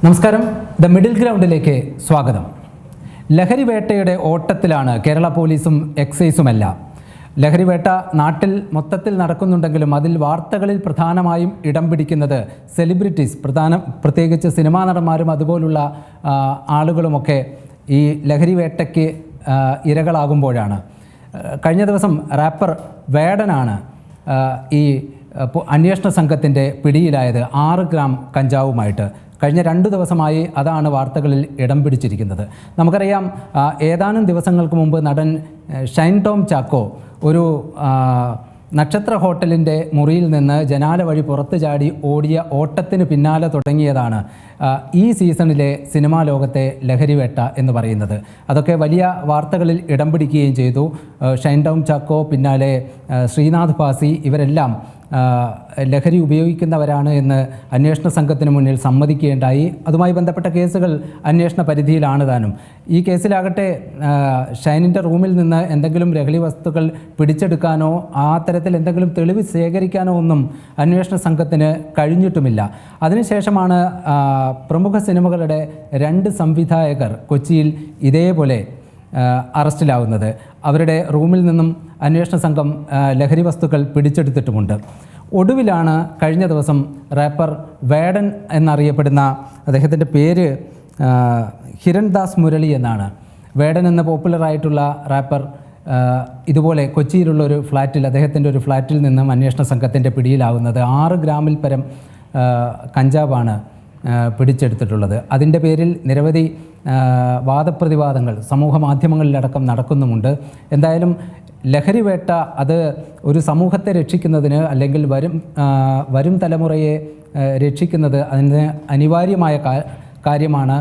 നമസ്കാരം. The middle ഗ്രൗണ്ടിലേക്ക് സ്വാഗതം. ലഹരി വേട്ടയുടെ ഓട്ടത്തിലാണ് കേരള പോലീസും എക്സൈസുമെല്ലാം. ലഹരി വേട്ട നാട്ടിൽ മൊത്തത്തിൽ നടക്കുന്നുണ്ടെങ്കിലും അതിൽ വാർത്തകളിൽ പ്രധാനമായും ഇടം പിടിക്കുന്നത് സെലിബ്രിറ്റീസ്, പ്രത്യേകിച്ച് സിനിമാ നടന്മാരും അതുപോലുള്ള ആളുകളുമൊക്കെ ഈ ലഹരി വേട്ടയ്ക്ക് ഇരകളാകുമ്പോഴാണ്. കഴിഞ്ഞ ദിവസം റാപ്പർ വേടനാണ് ഈ അന്വേഷണ സംഘത്തിൻ്റെ പിടിയിലായത് 6 ഗ്രാം കഞ്ചാവുമായിട്ട്. കഴിഞ്ഞ 2 ദിവസമായി അതാണ് വാർത്തകളിൽ ഇടം പിടിച്ചിരിക്കുന്നത്. നമുക്കറിയാം, ഏതാനും ദിവസങ്ങൾക്ക് മുമ്പ് നടൻ ഷൈൻ ടോം ചാക്കോ ഒരു നക്ഷത്ര ഹോട്ടലിൻ്റെ മുറിയിൽ നിന്ന് ജനാല വഴി പുറത്തു ചാടി ഓടിയ ഓട്ടത്തിന് പിന്നാലെ തുടങ്ങിയതാണ് ഈ സീസണിലെ സിനിമാ ലോകത്തെ ലഹരിവേട്ട എന്ന് പറയുന്നത്. അതൊക്കെ വലിയ വാർത്തകളിൽ ഇടം പിടിക്കുകയും ചെയ്തു. ഷൈൻ ടോം ചാക്കോ, പിന്നാലെ ശ്രീനാഥ് ഭാസി, ഇവരെല്ലാം ലഹരി ഉപയോഗിക്കുന്നവരാണ് എന്ന് അന്വേഷണ സംഘത്തിന് മുന്നിൽ സമ്മതിക്കുകയുണ്ടായി. അതുമായി ബന്ധപ്പെട്ട കേസുകൾ അന്വേഷണ പരിധിയിലാണ് താനും. ഈ കേസിലാകട്ടെ ഷൈനിൻ്റെ റൂമിൽ നിന്ന് എന്തെങ്കിലും ലഹരി വസ്തുക്കൾ പിടിച്ചെടുക്കാനോ ആ തരത്തിൽ എന്തെങ്കിലും തെളിവ് ശേഖരിക്കാനോ ഒന്നും അന്വേഷണ സംഘത്തിന് കഴിഞ്ഞിട്ടുമില്ല. അതിനുശേഷമാണ് പ്രമുഖ സിനിമകളുടെ 2 സംവിധായകർ കൊച്ചിയിൽ ഇതേപോലെ അറസ്റ്റിലാവുന്നത്. അവരുടെ റൂമിൽ നിന്നും അന്വേഷണ സംഘം ലഹരി വസ്തുക്കൾ പിടിച്ചെടുത്തിട്ടുമുണ്ട്. ഒടുവിലാണ് കഴിഞ്ഞ ദിവസം റാപ്പർ വേടൻ എന്നറിയപ്പെടുന്ന, അദ്ദേഹത്തിൻ്റെ പേര് ഹിരൺദാസ് മുരളി എന്നാണ്. വേടൻ എന്ന പോപ്പുലറായിട്ടുള്ള റാപ്പർ ഇതുപോലെ കൊച്ചിയിലുള്ള ഒരു ഫ്ലാറ്റിൽ, അദ്ദേഹത്തിൻ്റെ ഒരു ഫ്ലാറ്റിൽ നിന്നും അന്വേഷണ സംഘത്തിൻ്റെ പിടിയിലാവുന്നത്. 6 ഗ്രാമിൽ പരം കഞ്ചാവാണ് പിടിച്ചെടുത്തിട്ടുള്ളത്. അതിൻ്റെ പേരിൽ നിരവധി വാദപ്രതിവാദങ്ങൾ സമൂഹ മാധ്യമങ്ങളിലടക്കം നടക്കുന്നുമുണ്ട്. എന്തായാലും ലഹരി വേട്ട അത് ഒരു സമൂഹത്തെ രക്ഷിക്കുന്നതിന്, അല്ലെങ്കിൽ വരും തലമുറയെ രക്ഷിക്കുന്നത് അതിന് അനിവാര്യമായ കാര്യമാണ്.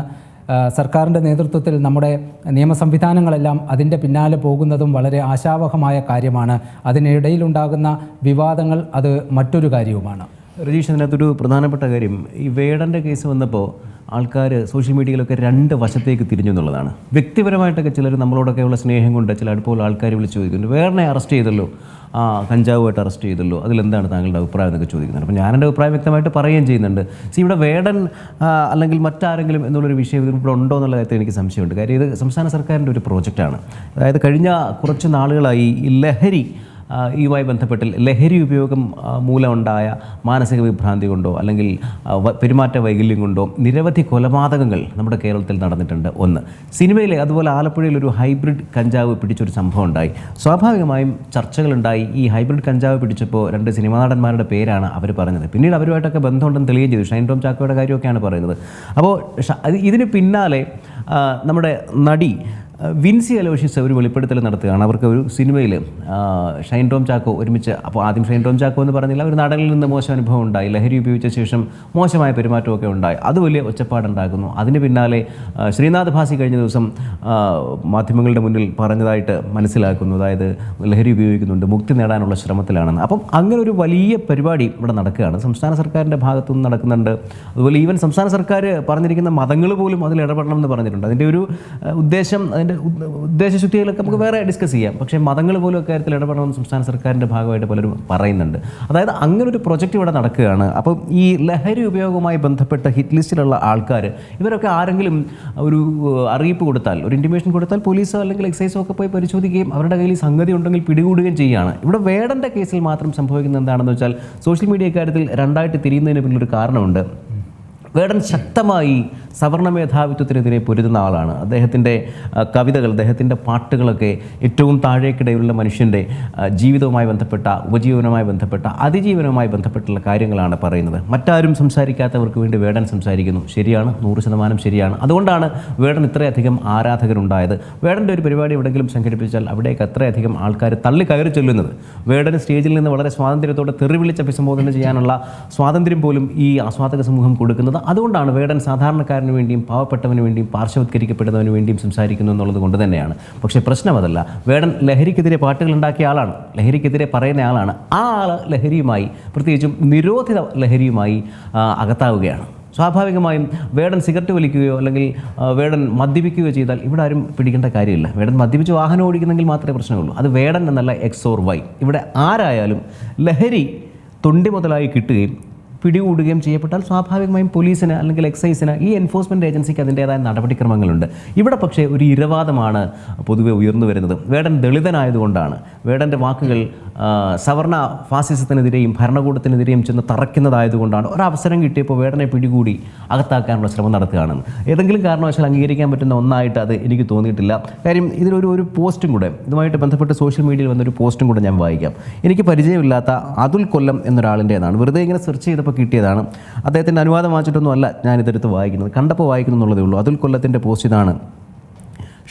സർക്കാരിൻ്റെ നേതൃത്വത്തിൽ നമ്മുടെ നിയമ സംവിധാനങ്ങളെല്ലാം അതിൻ്റെ പിന്നാലെ പോകുന്നതും വളരെ ആശാവഹമായ കാര്യമാണ്. അതിനിടയിലുണ്ടാകുന്ന വിവാദങ്ങൾ അത് മറ്റൊരു കാര്യവുമാണ്. രജീഷ്, അതിനകത്തൊരു പ്രധാനപ്പെട്ട കാര്യം, ഈ വേടൻ്റെ കേസ് വന്നപ്പോൾ ആൾക്കാർ സോഷ്യൽ മീഡിയയിലൊക്കെ 2 വശത്തേക്ക് തിരിഞ്ഞു എന്നുള്ളതാണ്. വ്യക്തിപരമായിട്ടൊക്കെ ചിലർ നമ്മളോടൊക്കെയുള്ള സ്നേഹം കൊണ്ട് ചില അടുപ്പമുള്ള ആൾക്കാർ വിളിച്ച് ചോദിക്കുന്നുണ്ട്, വേടനെ അറസ്റ്റ് ചെയ്തല്ലോ, കഞ്ചാവുമായിട്ട് അറസ്റ്റ് ചെയ്തല്ലോ, അതിലെന്താണ് താങ്കളുടെ അഭിപ്രായം എന്നൊക്കെ ചോദിക്കുന്നുണ്ട്. അപ്പോൾ ഞാൻ എൻ്റെ അഭിപ്രായം വ്യക്തമായിട്ട് പറയുകയും ചെയ്യുന്നുണ്ട്. ഇവിടെ വേടൻ അല്ലെങ്കിൽ മറ്റാരെങ്കിലും എന്നുള്ളൊരു വിഷയം ഇവിടെ ഉണ്ടോ എന്നുള്ള കാര്യത്തിൽ എനിക്ക് സംശയമുണ്ട്. കാര്യം ഇത് സംസ്ഥാന സർക്കാരിൻ്റെ ഒരു പ്രോജക്റ്റാണ്. അതായത് കഴിഞ്ഞ കുറച്ച് നാളുകളായി ഈ യുമായി ബന്ധപ്പെട്ട് ലഹരി ഉപയോഗം മൂലമുണ്ടായ മാനസിക വിഭ്രാന്തി കൊണ്ടോ അല്ലെങ്കിൽ പെരുമാറ്റ വൈകല്യം കൊണ്ടോ നിരവധി കൊലപാതകങ്ങൾ നമ്മുടെ കേരളത്തിൽ നടന്നിട്ടുണ്ട്. ഒന്ന്, സിനിമയിലെ അതുപോലെ ആലപ്പുഴയിൽ ഒരു ഹൈബ്രിഡ് കഞ്ചാവ് പിടിച്ചൊരു സംഭവം ഉണ്ടായി. സ്വാഭാവികമായും ചർച്ചകളുണ്ടായി. ഈ ഹൈബ്രിഡ് കഞ്ചാവ് പിടിച്ചപ്പോൾ 2 സിനിമാ നടന്മാരുടെ പേരാണ് അവർ പറഞ്ഞത്. പിന്നീട് അവരുമായിട്ടൊക്കെ ബന്ധമുണ്ടെന്ന് തെളിയുകയും ചെയ്തു. ഷൈൻ ടോം ചാക്കോയുടെ കാര്യമൊക്കെയാണ് പറയുന്നത്. അപ്പോൾ ഇതിന് പിന്നാലെ നമ്മുടെ നടി വിൻസി അലോഷ്യസ് ഒരു വെളിപ്പെടുത്തൽ നടത്തുകയാണ്. അവർക്ക് ഒരു സിനിമയിൽ ഷൈൻ ടോം ചാക്കോ ഒരുമിച്ച്, അപ്പോൾ ആദ്യം ഷൈൻ ടോം ചാക്കോ എന്ന് പറഞ്ഞില്ല, ഒരു നടനിൽ നിന്ന് മോശം അനുഭവം ഉണ്ടായി, ലഹരി ഉപയോഗിച്ച ശേഷം മോശമായ പെരുമാറ്റമൊക്കെ ഉണ്ടായി, അത് വലിയ ഒച്ചപ്പാടുണ്ടാക്കുന്നു. അതിന് പിന്നാലെ ശ്രീനാഥ് ഭാസി കഴിഞ്ഞ ദിവസം മാധ്യമങ്ങളുടെ മുന്നിൽ പറഞ്ഞതായിട്ട് മനസ്സിലാക്കുന്നു, അതായത് ലഹരി ഉപയോഗിക്കുന്നുണ്ട്, മുക്തി നേടാനുള്ള ശ്രമത്തിലാണെന്ന്. അപ്പം അങ്ങനെ ഒരു വലിയ പരിപാടി ഇവിടെ നടക്കുകയാണ്. സംസ്ഥാന സർക്കാരിൻ്റെ ഭാഗത്തുനിന്ന് നടക്കുന്നുണ്ട്. അതുപോലെ ഈവൻ സംസ്ഥാന സർക്കാർ പറഞ്ഞിരിക്കുന്ന മതങ്ങൾ പോലും അതിൽ ഇടപെടണം എന്ന് പറഞ്ഞിട്ടുണ്ട്. അതിൻ്റെ ഒരു ഉദ്ദേശം, ഉദ്ദേശശുദ്ധികളൊക്കെ നമുക്ക് വേറെ ഡിസ്കസ് ചെയ്യാം. പക്ഷേ മതങ്ങൾ പോലും അക്കാര്യത്തിൽ ഇടപെടണമെന്ന് സംസ്ഥാന സർക്കാരിൻ്റെ ഭാഗമായിട്ട് പലരും പറയുന്നുണ്ട്. അതായത് അങ്ങനൊരു പ്രൊജക്റ്റ് ഇവിടെ നടക്കുകയാണ്. അപ്പം ഈ ലഹരി ഉപയോഗവുമായി ബന്ധപ്പെട്ട ഹിറ്റ് ലിസ്റ്റിലുള്ള ആൾക്കാർ, ഇവരൊക്കെ ആരെങ്കിലും ഒരു അറിയിപ്പ് കൊടുത്താൽ, ഒരു ഇൻറ്റിമേഷൻ കൊടുത്താൽ പോലീസോ അല്ലെങ്കിൽ എക്സൈസോ ഒക്കെ പോയി പരിശോധിക്കുകയും അവരുടെ കയ്യിൽ സംഗതി ഉണ്ടെങ്കിൽ പിടികൂടുകയും ചെയ്യുകയാണ്. ഇവിടെ വേടൻ്റെ കേസിൽ മാത്രം സംഭവിക്കുന്നത് എന്താണെന്ന് വെച്ചാൽ, സോഷ്യൽ മീഡിയ കാര്യത്തിൽ 2ആയിട്ട് തിരിയുന്നതിന് പിന്നിലൊരു കാരണമുണ്ട്. വേടൻ ശക്തമായി സവർണ മേധാവിത്വത്തിനെതിരെ പൊരുതുന്ന ആളാണ്. അദ്ദേഹത്തിൻ്റെ കവിതകൾ, അദ്ദേഹത്തിൻ്റെ പാട്ടുകളൊക്കെ ഏറ്റവും താഴേക്കിടയിലുള്ള മനുഷ്യൻ്റെ ജീവിതവുമായി ബന്ധപ്പെട്ട, ഉപജീവനവുമായി ബന്ധപ്പെട്ട, അതിജീവനവുമായി ബന്ധപ്പെട്ടുള്ള കാര്യങ്ങളാണ് പറയുന്നത്. മറ്റാരും സംസാരിക്കാത്തവർക്ക് വേണ്ടി വേടൻ സംസാരിക്കുന്നു. ശരിയാണ്, 100% ശരിയാണ്. അതുകൊണ്ടാണ് വേടൻ ഇത്രയധികം ആരാധകരുണ്ടായത്. വേടൻ്റെ ഒരു പരിപാടി എവിടെയെങ്കിലും സംഘടിപ്പിച്ചാൽ അവിടേക്ക് അത്രയധികം ആൾക്കാർ തള്ളിക്കയറി ചെല്ലുന്നത്. വേടന് സ്റ്റേജിൽ നിന്ന് വളരെ സ്വാതന്ത്ര്യത്തോടെ തെറി വിളിച്ച് അഭിസംബോധന ചെയ്യാനുള്ള സ്വാതന്ത്ര്യം പോലും ഈ ആസ്വാദക സമൂഹം കൊടുക്കുന്നത്. അതുകൊണ്ടാണ് വേടൻ സാധാരണക്കാരന് വേണ്ടിയും പാവപ്പെട്ടവന് വേണ്ടിയും പാർശ്വവത്കരിക്കപ്പെടുന്നവന് വേണ്ടിയും സംസാരിക്കുന്നു എന്നുള്ളത് കൊണ്ട് തന്നെയാണ്. പക്ഷേ പ്രശ്നം അതല്ല. വേടൻ ലഹരിക്കെതിരെ പാട്ടുകൾ ഉണ്ടാക്കിയ ആളാണ്, ലഹരിക്കെതിരെ പറയുന്ന ആളാണ്. ആ ആൾ ലഹരിയുമായി, പ്രത്യേകിച്ചും നിരോധിത ലഹരിയുമായി അകത്താവുകയാണ്. സ്വാഭാവികമായും വേടൻ സിഗരറ്റ് വലിക്കുകയോ അല്ലെങ്കിൽ വേടൻ മദ്യപിക്കുകയോ ചെയ്താൽ ഇവിടെ ആരും പിടിക്കേണ്ട കാര്യമില്ല. വേടൻ മദ്യപിച്ച് വാഹനം ഓടിക്കുന്നെങ്കിൽ മാത്രമേ പ്രശ്നമുള്ളൂ. അത് വേടൻ എന്നല്ല, X or Y. ഇവിടെ ആരായാലും ലഹരി തൊണ്ടി മുതലായി കിട്ടുകയും പിടികൂടുകയും ചെയ്യപ്പെട്ടാൽ സ്വാഭാവികമായും പോലീസിന് അല്ലെങ്കിൽ എക്സൈസിന് ഈ എൻഫോഴ്സ്മെൻറ്റ് ഏജൻസിക്ക് അതിൻ്റേതായ നടപടിക്രമങ്ങളുണ്ട്. ഇവിടെ പക്ഷേ ഒരു ഇരവാദമാണ് പൊതുവെ ഉയർന്നു വരുന്നത്. വേടൻ ദളിതനായതുകൊണ്ടാണ്, വേടൻ്റെ വാക്കുകൾ സവർണ ഫാസിസത്തിനെതിരെയും ഭരണകൂടത്തിനെതിരെയും ചെന്ന് തറയ്ക്കുന്നതായതുകൊണ്ടാണ് ഒരവസരം കിട്ടിയപ്പോൾ വേടനെ പിടികൂടി അകത്താക്കാനുള്ള ശ്രമം നടത്തുകയാണെന്ന് ഏതെങ്കിലും കാരണവശാൽ അംഗീകരിക്കാൻ പറ്റുന്ന ഒന്നായിട്ട് അത് എനിക്ക് തോന്നിയിട്ടില്ല. കാര്യം ഇതിലൊരു പോസ്റ്റും കൂടെ, ഇതുമായിട്ട് ബന്ധപ്പെട്ട് സോഷ്യൽ മീഡിയയിൽ വന്നൊരു പോസ്റ്റും കൂടെ ഞാൻ വായിക്കാം. എനിക്ക് പരിചയമില്ലാത്ത അതുൽ കൊല്ലം എന്നൊരാളിൻ്റെതാണ്. വെറുതെ ഇങ്ങനെ സെർച്ച് ചെയ്തപ്പോൾ കിട്ടിയതാണ്. അദ്ദേഹത്തിൻ്റെ അനുവാദം വായിച്ചിട്ടൊന്നും അല്ല ഞാനിതെടുത്ത് വായിക്കുന്നത്, കണ്ടപ്പോൾ വായിക്കുന്നു എന്നുള്ളതേ ഉള്ളൂ. അതുൽ കൊല്ലത്തിൻ്റെ പോസ്റ്റ് ഇതാണ്: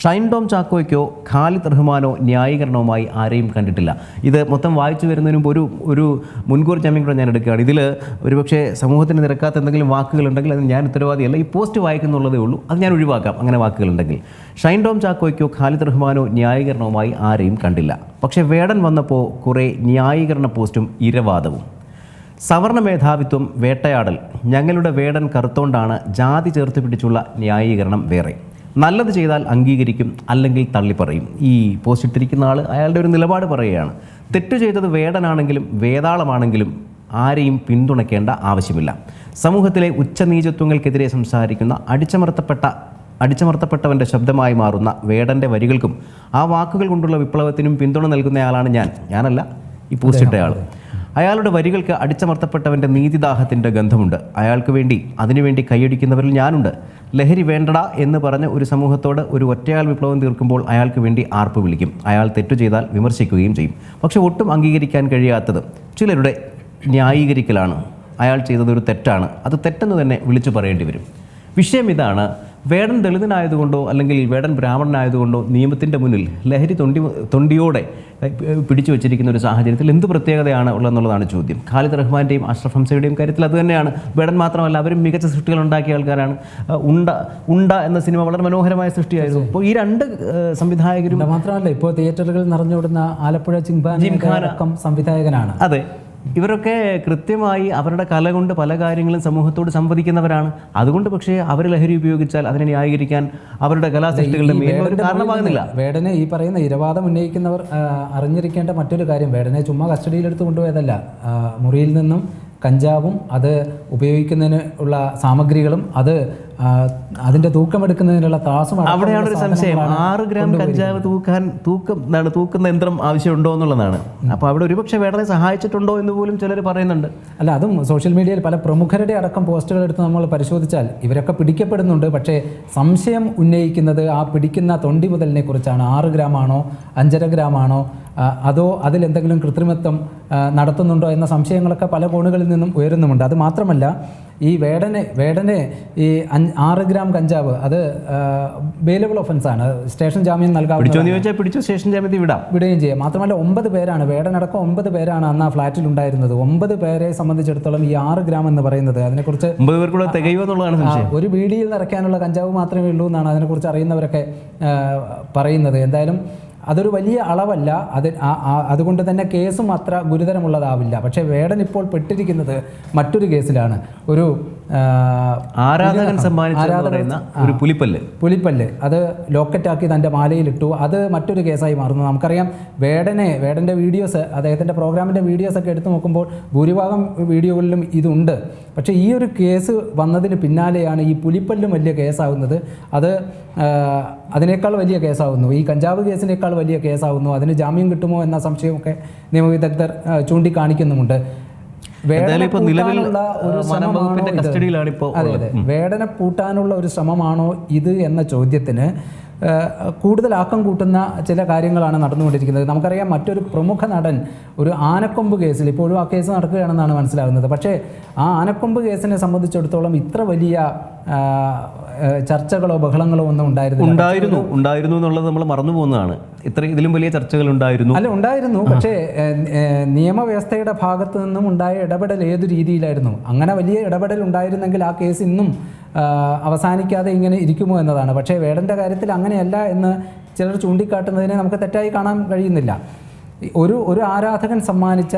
ഷൈൻ ടോം ചാക്കോയ്ക്കോ ഖാലിദ് റഹ്മാനോ ന്യായീകരണവുമായി ആരെയും കണ്ടിട്ടില്ല. ഇത് മൊത്തം വായിച്ചു വരുന്നതിന് മുമ്പ് ഒരു മുൻകൂർ ജാമ്യം കൂടെ ഞാൻ എടുക്കുകയാണ്. ഇതിൽ ഒരുപക്ഷെ സമൂഹത്തിന് നിരക്കാത്ത എന്തെങ്കിലും വാക്കുകളുണ്ടെങ്കിൽ അത് ഞാൻ ഉത്തരവാദിയല്ല, ഈ പോസ്റ്റ് വായിക്കുന്നുള്ളതേ ഉള്ളൂ, അത് ഞാൻ ഒഴിവാക്കാം അങ്ങനെ വാക്കുകളുണ്ടെങ്കിൽ. ഷൈൻ ടോം ചാക്കോയ്ക്കോ ഖാലിദ് റഹ്മാനോ ന്യായീകരണവുമായി ആരെയും കണ്ടില്ല. പക്ഷേ വേടൻ വന്നപ്പോൾ കുറേ ന്യായീകരണ പോസ്റ്റും ഇരവാദവും. സവർണ മേധാവിത്വം, വേട്ടയാടൽ, ഞങ്ങളുടെ വേടൻ കറുത്തോണ്ടാണ്, ജാതി ചേർത്ത് പിടിച്ചുള്ള ന്യായീകരണം വേറെ, നല്ലത് ചെയ്താൽ അംഗീകരിക്കും അല്ലെങ്കിൽ തള്ളിപ്പറയും. ഈ പോസ്റ്റ് ഇട്ടിരിക്കുന്ന ആൾ അയാളുടെ ഒരു നിലപാട് പറയുകയാണ്. തെറ്റ് ചെയ്തത് വേടനാണെങ്കിലും വേതാളമാണെങ്കിലും ആരെയും പിന്തുണയ്ക്കേണ്ട ആവശ്യമില്ല. സമൂഹത്തിലെ ഉച്ചനീചത്വങ്ങൾക്കെതിരെ സംസാരിക്കുന്ന അടിച്ചമർത്തപ്പെട്ടവൻ്റെ ശബ്ദമായി മാറുന്ന വേടൻ്റെ വരികൾക്കും ആ വാക്കുകൾ കൊണ്ടുള്ള വിപ്ലവത്തിനും പിന്തുണ നൽകുന്നയാളാണ് ഞാനല്ല ഈ പോസ്റ്റ് ഇട്ടയാൾ. അയാളുടെ വരികൾക്ക് അടിച്ചമർത്തപ്പെട്ടവൻ്റെ നീതിദാഹത്തിൻ്റെ ഗന്ധമുണ്ട്. അയാൾക്ക് വേണ്ടി അതിനുവേണ്ടി കൈയടിക്കുന്നവരിൽ ഞാനുണ്ട്. ലഹരി വേണ്ടടാ എന്ന് പറഞ്ഞ് ഒരു സമൂഹത്തോട് ഒരു ഒറ്റയാൾ വിപ്ലവം തീർക്കുമ്പോൾ അയാൾക്ക് വേണ്ടി ആർപ്പ് വിളിക്കും. അയാൾ തെറ്റു ചെയ്താൽ വിമർശിക്കുകയും ചെയ്യും. പക്ഷെ ഒട്ടും അംഗീകരിക്കാൻ കഴിയാത്തത് ചിലരുടെ ന്യായീകരിക്കലാണ്. അയാൾ ചെയ്തതൊരു തെറ്റാണ്, അത് തെറ്റെന്ന് തന്നെ വിളിച്ചു പറയേണ്ടി വരും. വിഷയം ഇതാണ്: വേടൻ ദളിതനായതുകൊണ്ടോ അല്ലെങ്കിൽ വേടൻ ബ്രാഹ്മണനായതുകൊണ്ടോ നിയമത്തിൻ്റെ മുന്നിൽ ലഹരി തൊണ്ടിയോടെ പിടിച്ചു വച്ചിരിക്കുന്ന ഒരു സാഹചര്യത്തിൽ എന്ത് പ്രത്യേകതയാണ് ഉള്ളതെന്നുള്ളതാണ് ചോദ്യം. ഖാലിദ് റഹ്മാൻ്റെയും അഷ്റഫ് ഹംസയുടെയും കാര്യത്തിൽ അതുതന്നെയാണ്. വേടൻ മാത്രമല്ല, അവരും മികച്ച സൃഷ്ടികൾ ഉണ്ടാക്കിയ ആൾക്കാരാണ്. ഉണ്ട എന്ന സിനിമ വളരെ മനോഹരമായ സൃഷ്ടിയായിരുന്നു. അപ്പോൾ ഈ രണ്ട് സംവിധായകരും മാത്രമല്ല, ഇപ്പോൾ തിയേറ്ററുകളിൽ നിറഞ്ഞുവിടുന്ന ആലപ്പുഴ ജിംഖാന സംവിധായകനാണ്. അതെ, ഇവരൊക്കെ കൃത്യമായി അവരുടെ കല കൊണ്ട് പല കാര്യങ്ങളും സമൂഹത്തോട് സംവദിക്കുന്നവരാണ്. അതുകൊണ്ട് പക്ഷേ അവർ ലഹരി ഉപയോഗിച്ചാൽ അതിനെ ന്യായീകരിക്കാൻ അവരുടെ കലാസൃഷ്ടികളുടെ മേന്മ ഒരു കാരണമാകുന്നില്ല. വേടനെ ഈ പറയുന്ന ഇരവാദം ഉന്നയിക്കുന്നവർ അറിഞ്ഞിരിക്കേണ്ട മറ്റൊരു കാര്യം, വേടനെ ചുമ്മാ കസ്റ്റഡിയിലെടുത്ത് കൊണ്ടുപോയതല്ല. മുറിയിൽ നിന്നും കഞ്ചാവും അത് ഉപയോഗിക്കുന്നതിന് ഉള്ള സാമഗ്രികളും അതിൻ്റെ തൂക്കമെടുക്കുന്നതിനുള്ള ത്രാസും. അവിടെയാണ് ഒരു സംശയം. 6 ഗ്രാം കഞ്ചാവ് തൂക്കുന്ന യന്ത്രം ആവശ്യമുണ്ടോ എന്നുള്ളതാണ്. അപ്പോൾ അവിടെ ഒരുപക്ഷെ വേടനെ സഹായിച്ചിട്ടുണ്ടോ എന്ന് പോലും ചിലർ പറയുന്നുണ്ട്. അല്ല, അതും സോഷ്യൽ മീഡിയയിൽ പല പ്രമുഖരുടെ അടക്കം പോസ്റ്റുകൾ എടുത്ത് നമ്മൾ പരിശോധിച്ചാൽ ഇവരൊക്കെ പിടിക്കപ്പെടുന്നുണ്ട്. പക്ഷേ സംശയം ഉന്നയിക്കുന്നത് ആ പിടിക്കുന്ന തൊണ്ടി മുതലിനെ കുറിച്ചാണ്. 6 ഗ്രാമാണോ 5.5 ഗ്രാമാണോ അതോ അതിലെന്തെങ്കിലും കൃത്രിമത്വം നടത്തുന്നുണ്ടോ എന്ന സംശയങ്ങളൊക്കെ പല കോണുകളിൽ നിന്നും ഉയരുന്നുമുണ്ട്. അത് മാത്രമല്ല, ഈ വേടനെ ഈ 6 ഗ്രാം കഞ്ചാവ് അത് ബെയിലബിൾ ഒഫൻസാണ്. സ്റ്റേഷൻ ജാമ്യം പിടിച്ചു സ്റ്റേഷൻ ജാമ്യത്തിൽ വിടുകയും ചെയ്യാം. മാത്രമല്ല 9 പേരാണ്, വേടനടക്കം 9 പേരാണ് അന്ന് ആ ഫ്ലാറ്റിൽ ഉണ്ടായിരുന്നത്. 9 പേരെ സംബന്ധിച്ചിടത്തോളം ഈ 6 ഗ്രാം എന്ന് പറയുന്നത് അതിനെക്കുറിച്ച് ഒരു ബീഡിയിൽ നിറയ്ക്കാനുള്ള കഞ്ചാവ് മാത്രമേ ഉള്ളൂ എന്നാണ് അതിനെക്കുറിച്ച് അറിയുന്നവരൊക്കെ പറയുന്നത്. എന്തായാലും അതൊരു വലിയ അളവല്ല. അതുകൊണ്ട് തന്നെ കേസും അത്ര ഗുരുതരമുള്ളതാവില്ല. പക്ഷേ വേടൻ ഇപ്പോൾ പെട്ടിരിക്കുന്നത് മറ്റൊരു കേസിലാണ്. ഒരു ആരാധകൻ ഒരു പുലിപ്പല്ല് അത് ലോക്കറ്റാക്കി തൻ്റെ മാലയിലിട്ടു. അത് മറ്റൊരു കേസായി മാറുന്നു. നമുക്കറിയാം വേടൻ്റെ വീഡിയോസ്, അദ്ദേഹത്തിൻ്റെ പ്രോഗ്രാമിൻ്റെ വീഡിയോസൊക്കെ എടുത്തു നോക്കുമ്പോൾ ഭൂരിഭാഗം വീഡിയോകളിലും ഇതുണ്ട്. പക്ഷേ ഈ ഒരു കേസ് വന്നതിന് പിന്നാലെയാണ് ഈ പുലിപ്പല്ലും വലിയ കേസാവുന്നത്. അതിനേക്കാൾ വലിയ കേസാവുന്നു, ഈ കഞ്ചാവ് കേസിനേക്കാൾ വലിയ കേസാവുന്നു. അതിന് ജാമ്യം കിട്ടുമോ എന്ന സംശയമൊക്കെ നിയമവിദഗ്ധർ ചൂണ്ടിക്കാണിക്കുന്നുമുണ്ട്. വേടനെ പൂട്ടാനുള്ള ഒരു ശ്രമമാണോ ഇത് എന്ന ചോദ്യത്തിന് കൂടുതൽ ആക്കം കൂട്ടുന്ന ചില കാര്യങ്ങളാണ് നടന്നുകൊണ്ടിരിക്കുന്നത്. നമുക്കറിയാം, മറ്റൊരു പ്രമുഖ നടൻ ഒരു ആനക്കൊമ്പ് കേസിൽ ഇപ്പോഴും ആ കേസ് നടക്കുകയാണെന്നാണ് മനസ്സിലാകുന്നത്. പക്ഷേ ആ ആനക്കൊമ്പ് കേസിനെ സംബന്ധിച്ചിടത്തോളം ഇത്ര വലിയ ചർച്ചകളോ ബഹളങ്ങളോ ഒന്നും ഉണ്ടായിരുന്നു എന്നുള്ളത് നമ്മൾ മറന്നു പോകുന്നതാണ്. ഇതിലും വലിയ ചർച്ചകൾ ഉണ്ടായിരുന്നു. പക്ഷേ നിയമവ്യവസ്ഥയുടെ ഭാഗത്ത് നിന്നും ഉണ്ടായ ഇടപെടൽ ഏതു രീതിയിലായിരുന്നു? അങ്ങനെ വലിയ ഇടപെടൽ ഉണ്ടായിരുന്നെങ്കിൽ ആ കേസ് ഇന്നും അവസാനിക്കാതെ ഇങ്ങനെ ഇരിക്കുമോ എന്നതാണ്. പക്ഷേ വേടൻ്റെ കാര്യത്തിൽ അങ്ങനെയല്ല എന്ന് ചിലർ ചൂണ്ടിക്കാട്ടുന്നതിനെ നമുക്ക് തെറ്റായി കാണാൻ കഴിയുന്നില്ല. ഒരു ആരാധകൻ സമ്മാനിച്ച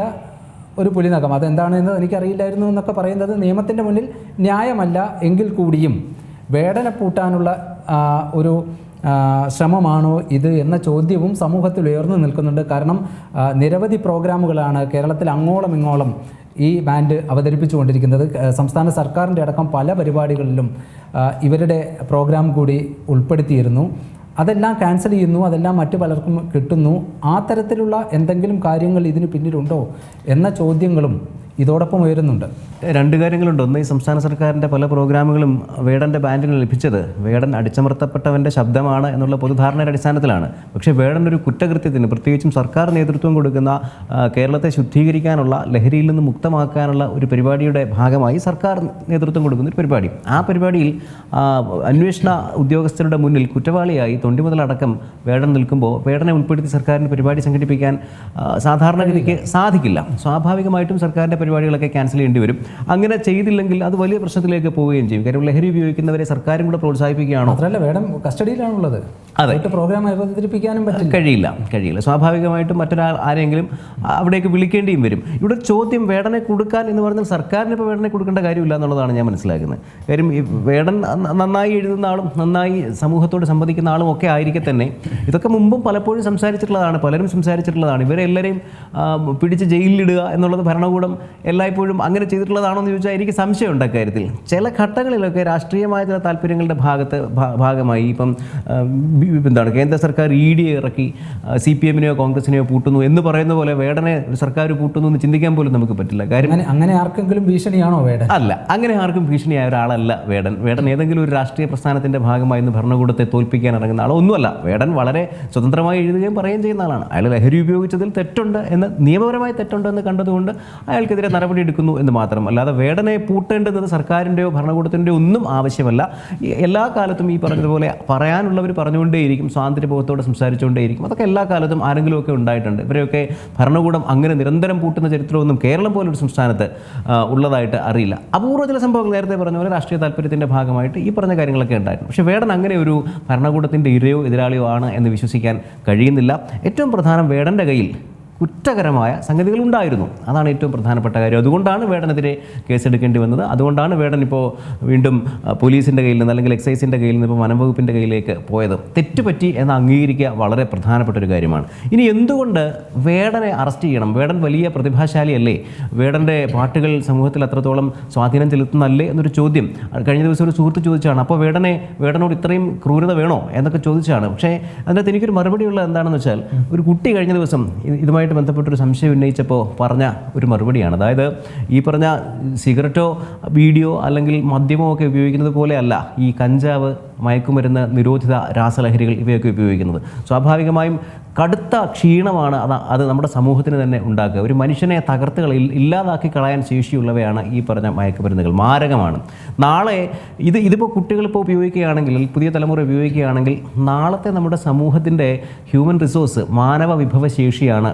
ഒരു പുലിനഖം, അതെന്താണെന്ന് എനിക്കറിയില്ലായിരുന്നു എന്നൊക്കെ പറയുന്നത് നിയമത്തിൻ്റെ മുന്നിൽ ന്യായമല്ല എങ്കിൽ കൂടിയും വേടനെ പൂട്ടാനുള്ള ഒരു ശ്രമമാണോ ഇത് എന്ന ചോദ്യവും സമൂഹത്തിൽ ഉയർന്നു നിൽക്കുന്നുണ്ട്. കാരണം നിരവധി പ്രോഗ്രാമുകളാണ് കേരളത്തിൽ അങ്ങോളം ഇങ്ങോളം ഈ ബാൻഡ് അവതരിപ്പിച്ചുകൊണ്ടിരിക്കുന്നത്. സംസ്ഥാന സർക്കാരിൻ്റെ അടക്കം പല പരിപാടികളിലും ഇവരുടെ പ്രോഗ്രാം കൂടി ഉൾപ്പെടുത്തിയിരുന്നു. അതെല്ലാം ക്യാൻസൽ ചെയ്യുന്നു, അതെല്ലാം മറ്റു പലർക്കും കിട്ടുന്നു. ആ തരത്തിലുള്ള എന്തെങ്കിലും കാര്യങ്ങൾ ഇതിന് പിന്നിലുണ്ടോ എന്ന ചോദ്യങ്ങളും ഇതോടൊപ്പം ഉയരുന്നുണ്ട്. രണ്ട് കാര്യങ്ങളുണ്ട്. ഒന്ന്, ഈ സംസ്ഥാന സർക്കാരിൻ്റെ പല പ്രോഗ്രാമുകളും വേടൻ്റെ ബാൻഡിന് ലഭിച്ചത് വേടൻ അടിച്ചമർത്തപ്പെട്ടവൻ്റെ ശബ്ദമാണ് എന്നുള്ള പൊതുധാരണയുടെ അടിസ്ഥാനത്തിലാണ്. പക്ഷേ വേടൻ ഒരു കുറ്റകൃത്യത്തിന്, പ്രത്യേകിച്ചും സർക്കാർ നേതൃത്വം കൊടുക്കുന്ന കേരളത്തെ ശുദ്ധീകരിക്കാനുള്ള, ലഹരിയിൽ നിന്ന് മുക്തമാക്കാനുള്ള ഒരു പരിപാടിയുടെ ഭാഗമായി സർക്കാർ നേതൃത്വം കൊടുക്കുന്ന ഒരു പരിപാടി. ആ പരിപാടിയിൽ അന്വേഷണ ഉദ്യോഗസ്ഥരുടെ മുന്നിൽ കുറ്റവാളിയായി തൊണ്ടിമുതലടക്കം വേടൻ നിൽക്കുമ്പോൾ വേടനെ ഉൾപ്പെടുത്തി സർക്കാരിൻ്റെ പരിപാടി സംഘടിപ്പിക്കാൻ സാധാരണഗതിക്ക് സാധിക്കില്ല. സ്വാഭാവികമായിട്ടും സർക്കാരിൻ്റെ പരിപാടികളൊക്കെ ക്യാൻസൽ ചെയ്യേണ്ടി വരും. അങ്ങനെ ചെയ്തില്ലെങ്കിൽ അത് വലിയ പ്രശ്നത്തിലേക്ക് പോവുകയും ചെയ്യും. കാര്യം ലഹരി ഉപയോഗിക്കുന്നവരെ സർക്കാരും കൂടെ പ്രോത്സാഹിപ്പിക്കുകയാണോ? മാത്രമല്ല വേടം കസ്റ്റഡിയിലാണുള്ളത്. അതെ, പ്രോഗ്രാം അവതരിപ്പിക്കാനും കഴിയില്ല. സ്വാഭാവികമായിട്ടും ആരെങ്കിലും അവിടേക്ക് വിളിക്കേണ്ടിയും വരും. ഇവിടെ ചോദ്യം, വേടനെ കൊടുക്കാൻ എന്ന് പറഞ്ഞാൽ സർക്കാരിന് ഇപ്പോൾ വേടനെ കൊടുക്കേണ്ട കാര്യമില്ല എന്നുള്ളതാണ് ഞാൻ മനസ്സിലാക്കുന്നത്. കാര്യം ഈ വേടൻ നന്നായി എഴുതുന്ന ആളും നന്നായി സമൂഹത്തോട് സംവദിക്കുന്ന ആളും ഒക്കെ ആയിരിക്കെ തന്നെ ഇതൊക്കെ മുമ്പും പലപ്പോഴും സംസാരിച്ചിട്ടുള്ളതാണ്, പലരും സംസാരിച്ചിട്ടുള്ളതാണ്. ഇവരെല്ലാവരെയും പിടിച്ച് ജയിലിലിടുക എന്നുള്ളത് ഭരണകൂടം എല്ലായ്പ്പോഴും അങ്ങനെ ചെയ്തിട്ടുള്ളതാണോ എന്ന് ചോദിച്ചാൽ എനിക്ക് സംശയമുണ്ട് അക്കാര്യത്തിൽ. ചില ഘട്ടങ്ങളിലൊക്കെ രാഷ്ട്രീയമായ ചില താല്പര്യങ്ങളുടെ ഭാഗമായി ഇപ്പം കേന്ദ്ര സർക്കാർ ED ഇറക്കി CPM-നെയോ കോൺഗ്രസിനെയോ പൂട്ടുന്നു എന്ന് പറയുന്ന പോലെ വേടനെ സർക്കാർ പൂട്ടുന്നു എന്ന് ചിന്തിക്കാൻ പോലും നമുക്ക് പറ്റില്ല. കാര്യം അങ്ങനെ ആർക്കെങ്കിലും ഭീഷണിയാണോ വേടൻ? അല്ല, അങ്ങനെ ആർക്കും ഭീഷണിയായ ഒരാളല്ല വേടൻ. വേടൻ ഏതെങ്കിലും ഒരു രാഷ്ട്രീയ പ്രസ്ഥാനത്തിൻ്റെ ഭാഗമായി ഇന്ന് ഭരണകൂടത്തെ തോൽപ്പിക്കാൻ ഇറങ്ങുന്ന ആളോ ഒന്നുമല്ല. വേടൻ വളരെ സ്വതന്ത്രമായി എഴുതുകയും പറയുകയും ചെയ്യുന്ന ആളാണ്. അയാൾ ലഹരി ഉപയോഗിച്ചതിൽ തെറ്റുണ്ട് എന്ന്, നിയമപരമായി തെറ്റുണ്ടെന്ന് കണ്ടുകൊണ്ട് അയാൾക്കെതിരെ നടപടി എടുക്കുന്നു എന്ന് മാത്രം. അല്ലാതെ വേടനെ പൂട്ടേണ്ടത് സർക്കാരിൻ്റെയോ ഭരണകൂടത്തിൻ്റെയോ ഒന്നും ആവശ്യമല്ല. എല്ലാ കാലത്തും ഈ പറഞ്ഞതുപോലെ പറയാനുള്ളവർ പറഞ്ഞുകൊണ്ടേയിരിക്കും, സ്വാതന്ത്ര്യബോധത്തോടെ സംസാരിച്ചുകൊണ്ടേയിരിക്കും. അതൊക്കെ എല്ലാ കാലത്തും ആരെങ്കിലുമൊക്കെ ഉണ്ടായിട്ടുണ്ട്. ഇവരെയൊക്കെ ഭരണകൂടം അങ്ങനെ നിരന്തരം പൂട്ടുന്ന ചരിത്രമൊന്നും കേരളം പോലൊരു സംസ്ഥാനത്ത് ഉള്ളതായിട്ട് അറിയില്ല. അപൂർവ ചില സംഭവങ്ങൾ നേരത്തെ പറഞ്ഞ പോലെ രാഷ്ട്രീയ താല്പര്യത്തിൻ്റെ ഭാഗമായിട്ട് ഈ പറഞ്ഞ കാര്യങ്ങളൊക്കെ ഉണ്ടായിരുന്നു. പക്ഷേ വേടൻ അങ്ങനെ ഒരു ഭരണകൂടത്തിൻ്റെ ഇരയോ എതിരാളിയോ ആണ് എന്ന് വിശ്വസിക്കാൻ കഴിയുന്നില്ല. ഏറ്റവും പ്രധാനം, വേടൻ്റെ കയ്യിൽ കുറ്റകരമായ സംഗതികൾ ഉണ്ടായിരുന്നു. അതാണ് ഏറ്റവും പ്രധാനപ്പെട്ട കാര്യം. അതുകൊണ്ടാണ് വേടനെതിരെ കേസെടുക്കേണ്ടി വന്നത്. അതുകൊണ്ടാണ് വേടൻ ഇപ്പോൾ വീണ്ടും പോലീസിൻ്റെ കയ്യിൽ നിന്ന്, അല്ലെങ്കിൽ എക്സൈസിൻ്റെ കയ്യിൽ നിന്ന് ഇപ്പോൾ വനംവകുപ്പിൻ്റെ കയ്യിലേക്ക് പോയത്. തെറ്റുപറ്റി എന്ന് അംഗീകരിക്കുക വളരെ പ്രധാനപ്പെട്ട ഒരു കാര്യമാണ്. ഇനി എന്തുകൊണ്ട് വേടനെ അറസ്റ്റ് ചെയ്യണം? വേടൻ വലിയ പ്രതിഭാശാലിയല്ലേ? വേടൻ്റെ പാട്ടുകൾ സമൂഹത്തിൽ അത്രത്തോളം സ്വാധീനം ചെലുത്തുന്നല്ലേ എന്നൊരു ചോദ്യം കഴിഞ്ഞ ദിവസം ഒരു സുഹൃത്ത് ചോദിച്ചാണ്. അപ്പോൾ വേടനോട് ഇത്രയും ക്രൂരത വേണോ എന്നൊക്കെ ചോദിച്ചാണ്. പക്ഷേ അതിനകത്ത് എനിക്കൊരു മറുപടിയുള്ളത് എന്താണെന്ന് വെച്ചാൽ, ഒരു കുട്ടി കഴിഞ്ഞ ദിവസം ഇതുമായി ബന്ധപ്പെട്ടൊരു സംശയം ഉന്നയിച്ചപ്പോൾ പറഞ്ഞ ഒരു മറുപടിയാണ്. അതായത് ഈ പറഞ്ഞ സിഗരറ്റോ വീഡിയോ അല്ലെങ്കിൽ മദ്യമോ ഒക്കെ ഉപയോഗിക്കുന്നത് പോലെയല്ല ഈ കഞ്ചാവ്, മയക്കുമരുന്ന്, നിരോധിത രാസലഹരികൾ ഇവയൊക്കെ ഉപയോഗിക്കുന്നത്. സ്വാഭാവികമായും കടുത്ത ക്ഷീണമാണ് അത് നമ്മുടെ സമൂഹത്തിന് തന്നെ ഉണ്ടാക്കുക. ഒരു മനുഷ്യനെ തകർത്ത് ഇല്ലാതാക്കി കളയാൻ ശേഷിയുള്ളവയാണ് ഈ പറഞ്ഞ മയക്കുമരുന്നുകൾ. മാരകമാണ്. നാളെ ഇതിപ്പോൾ കുട്ടികളിപ്പോൾ ഉപയോഗിക്കുകയാണെങ്കിൽ, പുതിയ തലമുറ ഉപയോഗിക്കുകയാണെങ്കിൽ, നാളത്തെ നമ്മുടെ സമൂഹത്തിൻ്റെ ഹ്യൂമൻ റിസോഴ്സ്, മാനവ വിഭവശേഷിയാണ്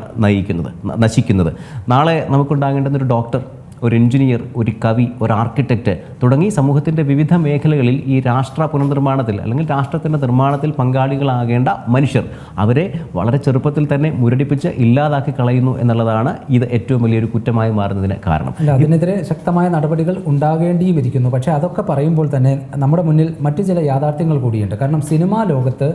നശിക്കുന്നത്. നാളെ നമുക്കുണ്ടാകേണ്ടുന്ന ഒരു ഡോക്ടർ, ഒരു എഞ്ചിനീയർ, ഒരു കവി, ഒരു ആർക്കിടെക്റ്റ് തുടങ്ങി സമൂഹത്തിൻ്റെ വിവിധ മേഖലകളിൽ ഈ രാഷ്ട്ര പുനർനിർമ്മാണത്തിൽ അല്ലെങ്കിൽ രാഷ്ട്രത്തിൻ്റെ നിർമ്മാണത്തിൽ പങ്കാളികളാകേണ്ട മനുഷ്യർ, അവരെ വളരെ ചെറുപ്പത്തിൽ തന്നെ മുരടിപ്പിച്ച് ഇല്ലാതാക്കി കളയുന്നു എന്നുള്ളതാണ് ഇത് ഏറ്റവും വലിയൊരു കുറ്റമായി മാറുന്നതിന് കാരണം. അതിനെതിരെ ശക്തമായ നടപടികൾ ഉണ്ടാകേണ്ടിയും ഇരിക്കുന്നു. പക്ഷേ അതൊക്കെ പറയുമ്പോൾ തന്നെ നമ്മുടെ മുന്നിൽ മറ്റു ചില യാഥാർത്ഥ്യങ്ങൾ കൂടിയുണ്ട്. കാരണം സിനിമാ ലോകത്ത്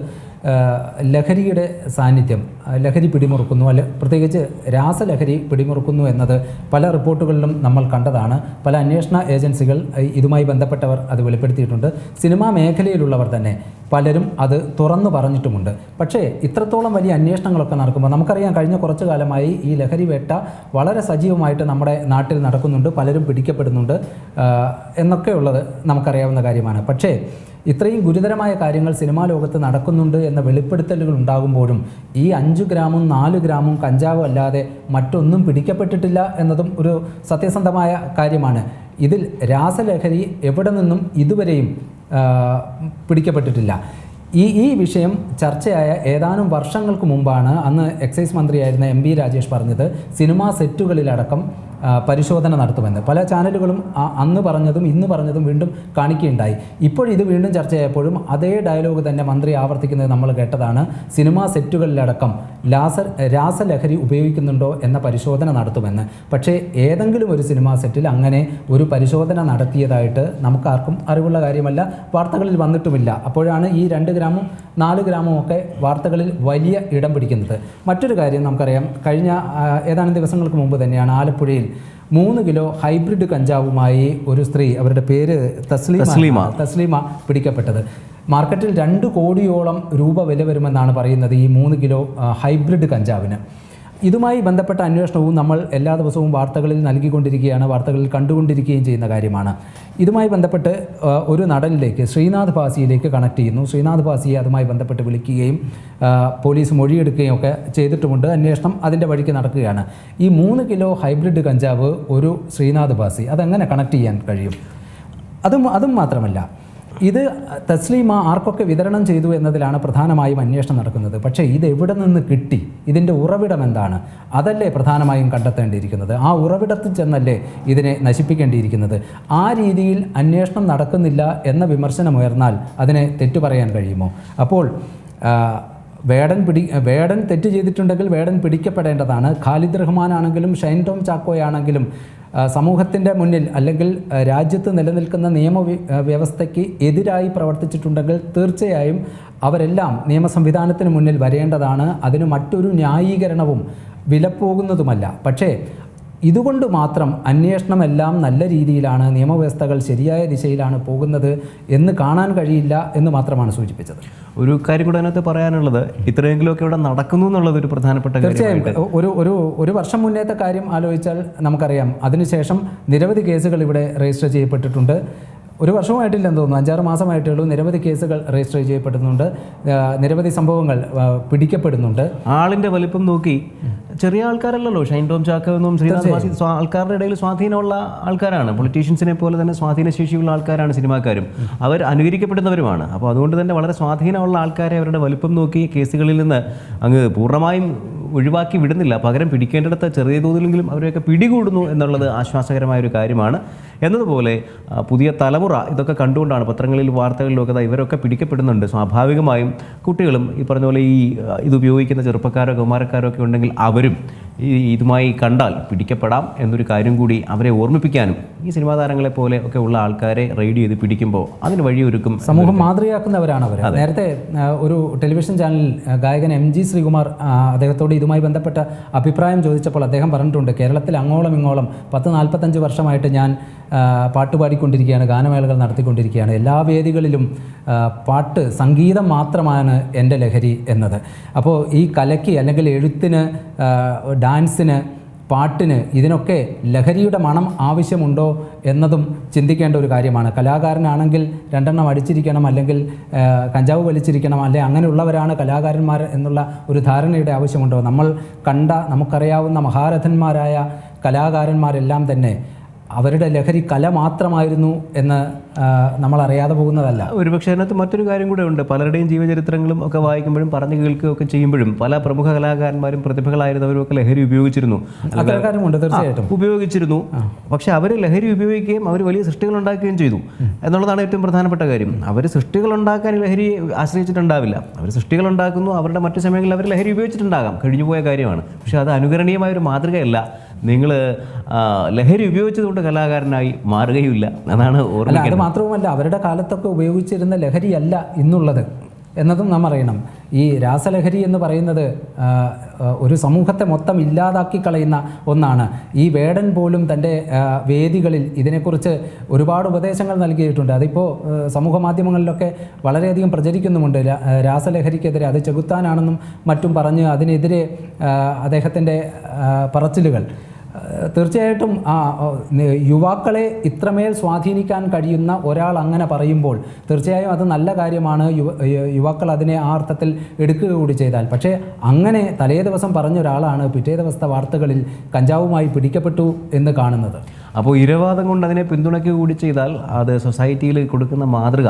ലഹരിയുടെ സാന്നിധ്യം, ലഹരി പിടിമുറുക്കുന്നു, പ്രത്യേകിച്ച് രാസലഹരി പിടിമുറുക്കുന്നു എന്നത് പല റിപ്പോർട്ടുകളിലും നമ്മൾ കണ്ടതാണ്. പല അന്വേഷണ ഏജൻസികൾ ഇതുമായി ബന്ധപ്പെട്ടവർ അത് വെളിപ്പെടുത്തിയിട്ടുണ്ട്. സിനിമാ മേഖലയിലുള്ളവർ തന്നെ പലരും അത് തുറന്നു പറഞ്ഞിട്ടുമുണ്ട്. പക്ഷേ ഇത്രത്തോളം വലിയ അന്വേഷണങ്ങളൊക്കെ നടക്കുമ്പോൾ നമുക്കറിയാം, കഴിഞ്ഞ കുറച്ചു കാലമായി ഈ ലഹരി വേട്ട വളരെ സജീവമായിട്ട് നമ്മുടെ നാട്ടിൽ നടക്കുന്നുണ്ട്, പലരും പിടിക്കപ്പെടുന്നുണ്ട് എന്നൊക്കെയുള്ളത് നമുക്കറിയാവുന്ന കാര്യമാണ്. പക്ഷേ ഇത്രയും ഗുരുതരമായ കാര്യങ്ങൾ സിനിമാ ലോകത്ത് നടക്കുന്നുണ്ട് എന്ന വെളിപ്പെടുത്തലുകൾ ഉണ്ടാകുമ്പോഴും ഈ 5 ഗ്രാമും 4 ഗ്രാമും കഞ്ചാവും അല്ലാതെ മറ്റൊന്നും പിടിക്കപ്പെട്ടിട്ടില്ല എന്നതും ഒരു സത്യസന്ധമായ കാര്യമാണ്. ഇതിൽ രാസലഹരി എവിടെ നിന്നും ഇതുവരെയും പിടിക്കപ്പെട്ടിട്ടില്ല. ഈ വിഷയം ചർച്ചയായ ഏതാനും വർഷങ്ങൾക്ക് മുമ്പാണ് അന്ന് എക്സൈസ് മന്ത്രിയായിരുന്ന MP രാജേഷ് പറഞ്ഞത് സിനിമാ സെറ്റുകളിലടക്കം പരിശോധന നടത്തുമെന്ന്. പല ചാനലുകളും അന്ന് പറഞ്ഞതും ഇന്ന് പറഞ്ഞതും വീണ്ടും കാണിക്കുകയുണ്ടായി. ഇപ്പോഴിത് വീണ്ടും ചർച്ചയായപ്പോഴും അതേ ഡയലോഗ് തന്നെ മന്ത്രി ആവർത്തിക്കുന്നത് നമ്മൾ കേട്ടതാണ്. സിനിമാ സെറ്റുകളിലടക്കം രാസലഹരി ഉപയോഗിക്കുന്നുണ്ടോ എന്ന പരിശോധന നടത്തുമെന്ന്. പക്ഷേ ഏതെങ്കിലും ഒരു സിനിമാ സെറ്റിൽ അങ്ങനെ ഒരു പരിശോധന നടത്തിയതായിട്ട് നമുക്കാർക്കും അറിവുള്ള കാര്യമല്ല, വാർത്തകളിൽ വന്നിട്ടുമില്ല. അപ്പോഴാണ് ഈ 2 ഗ്രാമും 4 ഗ്രാമും ഒക്കെ വാർത്തകളിൽ വലിയ ഇടം പിടിക്കുന്നത്. മറ്റൊരു കാര്യം നമുക്കറിയാം, കഴിഞ്ഞ ഏതാനും ദിവസങ്ങൾക്ക് മുമ്പ് തന്നെയാണ് ആലപ്പുഴയിൽ 3 കിലോ ഹൈബ്രിഡ് കഞ്ചാവുമായി ഒരു സ്ത്രീ, അവരുടെ പേര് തസ്ലീമ പിടിക്കപ്പെട്ടത്. മാർക്കറ്റിൽ 2 കോടിയോളം രൂപ വില വരുമെന്നാണ് പറയുന്നത് ഈ 3 കിലോ ഹൈബ്രിഡ് കഞ്ചാവിന്. ഇതുമായി ബന്ധപ്പെട്ട അന്വേഷണവും നമ്മൾ എല്ലാ ദിവസവും വാർത്തകളിൽ നൽകിക്കൊണ്ടിരിക്കുകയാണ്, വാർത്തകളിൽ കണ്ടുകൊണ്ടിരിക്കുകയും ചെയ്യുന്ന കാര്യമാണ്. ഇതുമായി ബന്ധപ്പെട്ട് ഒരു നടനിലേക്ക്, ശ്രീനാഥ് ഭാസിയിലേക്ക് കണക്ട് ചെയ്യുന്നു. ശ്രീനാഥ് ഭാസിയെ അതുമായി ബന്ധപ്പെട്ട് വിളിക്കുകയും പോലീസ് മൊഴിയെടുക്കുകയും ഒക്കെ ചെയ്തിട്ടുമുണ്ട്. അന്വേഷണം അതിൻ്റെ വഴിക്ക് നടക്കുകയാണ്. ഈ 3 കിലോ ഹൈബ്രിഡ് കഞ്ചാവ് ഒരു ശ്രീനാഥ് ഭാസി അതെങ്ങനെ കണക്ട് ചെയ്യാൻ കഴിയും? അതും മാത്രമല്ല, ഇത് തസ്ലീമ ആർക്കൊക്കെ വിതരണം ചെയ്തു എന്നതിലാണ് പ്രധാനമായും അന്വേഷണം നടക്കുന്നത്. പക്ഷേ ഇത് എവിടെ നിന്ന് കിട്ടി, ഇതിൻ്റെ ഉറവിടം എന്താണ്, അതല്ലേ പ്രധാനമായും കണ്ടെത്തേണ്ടിയിരിക്കുന്നത്. ആ ഉറവിടത്തിൽ ചെന്നല്ലേ ഇതിനെ നശിപ്പിക്കേണ്ടിയിരിക്കുന്നത്. ആ രീതിയിൽ അന്വേഷണം നടക്കുന്നില്ല എന്ന വിമർശനമുയർന്നാൽ അതിനെ തെറ്റു പറയാൻ കഴിയുമോ? അപ്പോൾ വേടൻ തെറ്റ് ചെയ്തിട്ടുണ്ടെങ്കിൽ വേടൻ പിടിക്കപ്പെടേണ്ടതാണ്. ഖാലിദ് റഹ്മാൻ ആണെങ്കിലും ഷൈൻ ടോം ചാക്കോയാണെങ്കിലും സമൂഹത്തിൻ്റെ മുന്നിൽ അല്ലെങ്കിൽ രാജ്യത്ത് നിലനിൽക്കുന്ന നിയമവ്യവസ്ഥയ്ക്ക് എതിരായി പ്രവർത്തിച്ചിട്ടുണ്ടെങ്കിൽ തീർച്ചയായും അവരെല്ലാം നിയമ സംവിധാനത്തിന് മുന്നിൽ വരേണ്ടതാണ്. അതിന് മറ്റൊരു ന്യായീകരണവും വിലപ്പോകുന്നതുമല്ല. പക്ഷേ ഇതുകൊണ്ട് മാത്രം അന്വേഷണമെല്ലാം നല്ല രീതിയിലാണ്, നിയമവ്യവസ്ഥകൾ ശരിയായ ദിശയിലാണ് പോകുന്നത് എന്ന് കാണാൻ കഴിയില്ല എന്ന് മാത്രമാണ് സൂചിപ്പിച്ചത്. ഒരു കാര്യം കൂടെ അതിനകത്ത് പറയാനുള്ളത്, ഇത്രയെങ്കിലുമൊക്കെ ഇവിടെ നടക്കുന്നു എന്നുള്ളത് ഒരു പ്രധാനപ്പെട്ട കാര്യം. തീർച്ചയായും ഒരു വർഷം മുന്നേത്തെ കാര്യം ആലോചിച്ചാൽ നമുക്കറിയാം. അതിനുശേഷം നിരവധി കേസുകൾ ഇവിടെ രജിസ്റ്റർ ചെയ്യപ്പെട്ടിട്ടുണ്ട്. ഒരു വർഷമായിട്ടില്ലെന്ന് തോന്നുന്നു, 5-6 മാസമായിട്ടേ ഉള്ളൂ. നിരവധി കേസുകൾ രജിസ്റ്റർ ചെയ്യപ്പെടുന്നുണ്ട്, നിരവധി സംഭവങ്ങൾ പിടിക്കപ്പെടുന്നുണ്ട്. ആളിൻ്റെ വലിപ്പം നോക്കി ചെറിയ ആൾക്കാരല്ലല്ലോ ഷൈൻ ടോം ചാക്കോ എന്നും ശ്രീനാഥ് ഭാസി. ആൾക്കാരുടെ ഇടയിൽ സ്വാധീനമുള്ള ആൾക്കാരാണ്, പൊളിറ്റീഷ്യൻസിനെ പോലെ തന്നെ സ്വാധീനശേഷിയുള്ള ആൾക്കാരാണ് സിനിമാക്കാരും. അവർ അനുകരിക്കപ്പെടുന്നവരുമാണ്. അപ്പോൾ അതുകൊണ്ട് തന്നെ വളരെ സ്വാധീനമുള്ള ആൾക്കാരെ അവരുടെ വലിപ്പം നോക്കി കേസുകളിൽ നിന്ന് അങ്ങ് പൂർണ്ണമായും ഒഴിവാക്കി വിടുന്നില്ല. പകരം പിടിക്കേണ്ടിടത്ത് ചെറിയ തോതിലെങ്കിലും അവരെയൊക്കെ പിടികൂടുന്നു എന്നുള്ളത് ആശ്വാസകരമായൊരു കാര്യമാണ്. എന്നതുപോലെ പുതിയ തലമുറ ഇതൊക്കെ കണ്ടുകൊണ്ടാണ് പത്രങ്ങളിൽ വാർത്തകളിലൊക്കെ ഇവരൊക്കെ പിടിക്കപ്പെടുന്നുണ്ട്. സ്വാഭാവികമായും കുട്ടികളും ഈ പറഞ്ഞ പോലെ ഇത് ഉപയോഗിക്കുന്ന ചെറുപ്പക്കാരോ കൗമാരക്കാരോ ഒക്കെ ഉണ്ടെങ്കിൽ അവരും ഇതുമായി കണ്ടാൽ പിടിക്കപ്പെടാം എന്നൊരു കാര്യം കൂടി അവരെ ഓർമ്മിപ്പിക്കാനും ഈ സിനിമാ താരങ്ങളെ പോലെ ഒക്കെ ഉള്ള ആൾക്കാരെ റെയ്ഡ് ചെയ്ത് പിടിക്കുമ്പോൾ അതിന് വഴിയൊരുക്കും. സമൂഹം മാതൃകയാക്കുന്നവരാണ് അവർ. നേരത്തെ ഒരു ടെലിവിഷൻ ചാനലിൽ ഗായകൻ MG ശ്രീകുമാർ അദ്ദേഹത്തോട് ഇതുമായി ബന്ധപ്പെട്ട അഭിപ്രായം ചോദിച്ചപ്പോൾ അദ്ദേഹം പറഞ്ഞിട്ടുണ്ട്, കേരളത്തിൽ അങ്ങോളം ഇങ്ങോളം 10-45 വർഷമായിട്ട് ഞാൻ പാട്ടുപാടിക്കൊണ്ടിരിക്കുകയാണ്, ഗാനമേളകൾ നടത്തിക്കൊണ്ടിരിക്കുകയാണ്. എല്ലാ വേദികളിലും പാട്ട്, സംഗീതം മാത്രമാണ് എൻ്റെ ലഹരി എന്നത്. അപ്പോൾ ഈ കലയ്ക്ക് അല്ലെങ്കിൽ എഴുത്തിന്, ഡാൻസിന്, പാട്ടിന് ഇതിനൊക്കെ ലഹരിയുടെ മണം ആവശ്യമുണ്ടോ എന്നതും ചിന്തിക്കേണ്ട ഒരു കാര്യമാണ്. കലാകാരനാണെങ്കിൽ 2 എണ്ണം അടിച്ചിരിക്കണം, അല്ലെങ്കിൽ കഞ്ചാവ് വലിച്ചിരിക്കണം, അല്ലെങ്കിൽ അങ്ങനെയുള്ളവരാണ് കലാകാരന്മാർ എന്നുള്ള ഒരു ധാരണയുടെ ആവശ്യമുണ്ടോ? നമ്മൾ കണ്ട, നമുക്കറിയാവുന്ന മഹാരഥന്മാരായ കലാകാരന്മാരെല്ലാം തന്നെ അവരുടെ ലഹരി കല മാത്രമായിരുന്നു എന്ന് നമ്മൾ അറിയാതെ പോകുന്നതല്ല. ഒരുപക്ഷെ അതിനകത്ത് മറ്റൊരു കാര്യം കൂടെ ഉണ്ട്. പലരുടെയും ജീവചരിത്രങ്ങളും ഒക്കെ വായിക്കുമ്പോഴും പറഞ്ഞു കേൾക്കുകയൊക്കെ ചെയ്യുമ്പോഴും പല പ്രമുഖ കലാകാരന്മാരും പ്രതിഭകളായിരുന്നവരും ഒക്കെ ലഹരി ഉപയോഗിച്ചിരുന്നു. അത്തരക്കാരുമുണ്ട്, തീർച്ചയായിട്ടും ഉപയോഗിച്ചിരുന്നു. പക്ഷെ അവർ ലഹരി ഉപയോഗിക്കുകയും അവർ വലിയ സൃഷ്ടികൾ ഉണ്ടാക്കുകയും ചെയ്തു എന്നുള്ളതാണ് ഏറ്റവും പ്രധാനപ്പെട്ട കാര്യം. അവർ സൃഷ്ടികൾ ഉണ്ടാക്കാൻ ലഹരി ആശ്രയിച്ചിട്ടുണ്ടാവില്ല. അവർ സൃഷ്ടികൾ ഉണ്ടാക്കുന്നു, അവരുടെ മറ്റു സമയങ്ങളിൽ അവർ ലഹരി ഉപയോഗിച്ചിട്ടുണ്ടാകാം, കഴിഞ്ഞുപോയ കാര്യമാണ്. പക്ഷെ അത് അനുകരണീയമായൊരു മാതൃകയല്ല. നിങ്ങൾ ലഹരി ഉപയോഗിച്ചതുകൊണ്ട് കലാകാരനായി മാറുകയുമില്ല, അതാണ് ഓർമ്മിക്കുന്നത്. അത് മാത്രവുമല്ല, അവരുടെ കാലത്തൊക്കെ ഉപയോഗിച്ചിരുന്ന ലഹരിയല്ല ഇന്നുള്ളത് എന്നതും നാം അറിയണം. ഈ രാസലഹരി എന്ന് പറയുന്നത് ഒരു സമൂഹത്തെ മൊത്തം ഇല്ലാതാക്കി കളയുന്ന ഒന്നാണ്. ഈ വേടൻ പോലും തൻ്റെ വേദികളിൽ ഇതിനെക്കുറിച്ച് ഒരുപാട് ഉപദേശങ്ങൾ നൽകിയിട്ടുണ്ട്. അതിപ്പോൾ സമൂഹ മാധ്യമങ്ങളിലൊക്കെ വളരെയധികം പ്രചരിക്കുന്നുമുണ്ട്. രാസലഹരിക്കെതിരെ, അത് ചെകുത്താനാണെന്നും മറ്റും പറഞ്ഞ് അതിനെതിരെ അദ്ദേഹത്തിൻ്റെ പറച്ചിലുകൾ. തീർച്ചയായിട്ടും യുവാക്കളെ ഇത്രമേൽ സ്വാധീനിക്കാൻ കഴിയുന്ന ഒരാൾ അങ്ങനെ പറയുമ്പോൾ തീർച്ചയായും അത് നല്ല കാര്യമാണ്. യുവാക്കൾ അതിനെ ആ അർത്ഥത്തിൽ എടുക്കുക കൂടി ചെയ്താൽ. പക്ഷേ അങ്ങനെ തലേ ദിവസം പറഞ്ഞ ഒരാളാണ് പിറ്റേ ദിവസത്തെ വാർത്തകളിൽ കഞ്ചാവുമായി പിടിക്കപ്പെട്ടു എന്ന് കാണുന്നത്. അപ്പോൾ ഇരവാദം കൊണ്ട് അതിനെ പിന്തുണയ്ക്കുക കൂടി ചെയ്താൽ അത് സൊസൈറ്റിയിൽ കൊടുക്കുന്ന മാതൃക,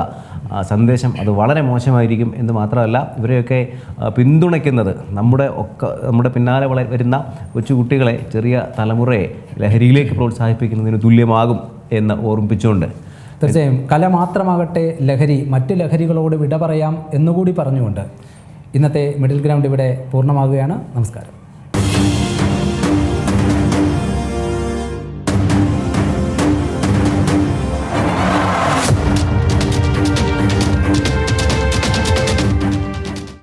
സന്ദേശം അത് വളരെ മോശമായിരിക്കും എന്ന് മാത്രമല്ല, ഇവരെയൊക്കെ പിന്തുണയ്ക്കുന്നത് നമ്മുടെ പിന്നാലെ വരുന്ന കൊച്ചുകുട്ടികളെ, ചെറിയ തലമുറയെ ലഹരിയിലേക്ക് പ്രോത്സാഹിപ്പിക്കുന്നതിന് തുല്യമാകും എന്ന് ഓർമ്മിപ്പിച്ചുകൊണ്ട് തീർച്ചയായും കല മാത്രമാകട്ടെ ലഹരി, മറ്റ് ലഹരികളോട് വിട പറയാം എന്നുകൂടി പറഞ്ഞുകൊണ്ട് ഇന്നത്തെ മിഡിൽ ഗ്രൗണ്ട് ഇവിടെ പൂർണ്ണമാകുകയാണ്. നമസ്കാരം.